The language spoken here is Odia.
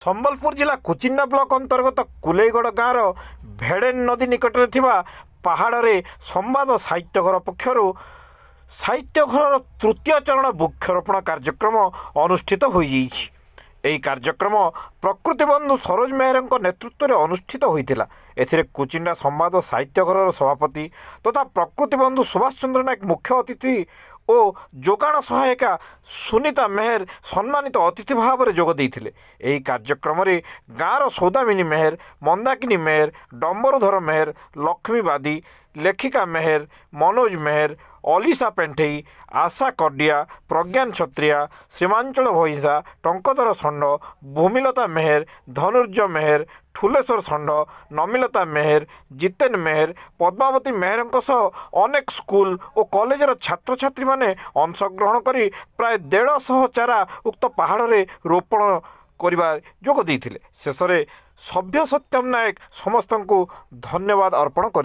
ସମ୍ବଲପୁର ଜିଲ୍ଲା କୁଚିଣ୍ଡା ବ୍ଲକ ଅନ୍ତର୍ଗତ କୁଲେଇଗଡ଼ ଗାଁର ଭେଡ଼େନ ନଦୀ ନିକଟରେ ଥିବା ପାହାଡ଼ରେ ସମ୍ବାଦ ସାହିତ୍ୟଘର ପକ୍ଷରୁ ସାହିତ୍ୟଘରର ତୃତୀୟ ଚରଣ ବୃକ୍ଷରୋପଣ କାର୍ଯ୍ୟକ୍ରମ ଅନୁଷ୍ଠିତ ହୋଇଯାଇଛି। ଏହି କାର୍ଯ୍ୟକ୍ରମ ପ୍ରକୃତି ବନ୍ଧୁ ସରୋଜ ମେହେରଙ୍କ ନେତୃତ୍ୱରେ ଅନୁଷ୍ଠିତ ହୋଇଥିଲା। ଏଥିରେ କୁଚିଣ୍ଡା ସମ୍ବାଦ ସାହିତ୍ୟଘରର ସଭାପତି ତଥା ପ୍ରକୃତି ବନ୍ଧୁ ସୁଭାଷ ଚନ୍ଦ୍ର ନାୟକ ମୁଖ୍ୟ ଅତିଥି ଓ ଯୋଗାଣ ସହାୟିକା ସୁନିତା ମେହେର ସମ୍ମାନିତ ଅତିଥି ଭାବରେ ଯୋଗ ଦେଇଥିଲେ। ଏହି କାର୍ଯ୍ୟକ୍ରମରେ ଗାଁର ସୌଦାମିନୀ ମେହେର, ମନ୍ଦାକିନୀ ମେହେର, ଡମ୍ବରୁଧର ମେହେର, ଲକ୍ଷ୍ମୀ ବାଦି, ଲେଖିକା ମେହେର, ମନୋଜ ମେହେର, ଅଲିସା ପେଣ୍ଠେଇ, ଆଶା କଡିଆ, ପ୍ରଜ୍ଞାନ ଛତ୍ରିଆ, ଶ୍ରୀମାଞ୍ଚଳ ଭଇସା, ଟଙ୍କଧର ଷଣ୍ଢ, ଭୂମିଲତା ମେହେର, ଧନୁର୍ଜ ମେହେର, ଠୁଲେଶ୍ୱର ଷଣ୍ଢ, ନମିଲତା ମେହେର, ଜିତେନ ମେହେର, ପଦ୍ମାବତୀ ମେହେରଙ୍କ ସହ ଅନେକ ସ୍କୁଲ ଓ କଲେଜର ଛାତ୍ରଛାତ୍ରୀମାନେ ଅଂଶଗ୍ରହଣ କରି ପ୍ରାୟ 150 ଚାରା ଉକ୍ତ ପାହାଡ଼ରେ ରୋପଣ କରିବା ଯୋଗ ଦେଇଥିଲେ। ଶେଷରେ ସଭ୍ୟ ସତ୍ୟମ ନାୟକ ସମସ୍ତଙ୍କୁ ଧନ୍ୟବାଦ ଅର୍ପଣ କରି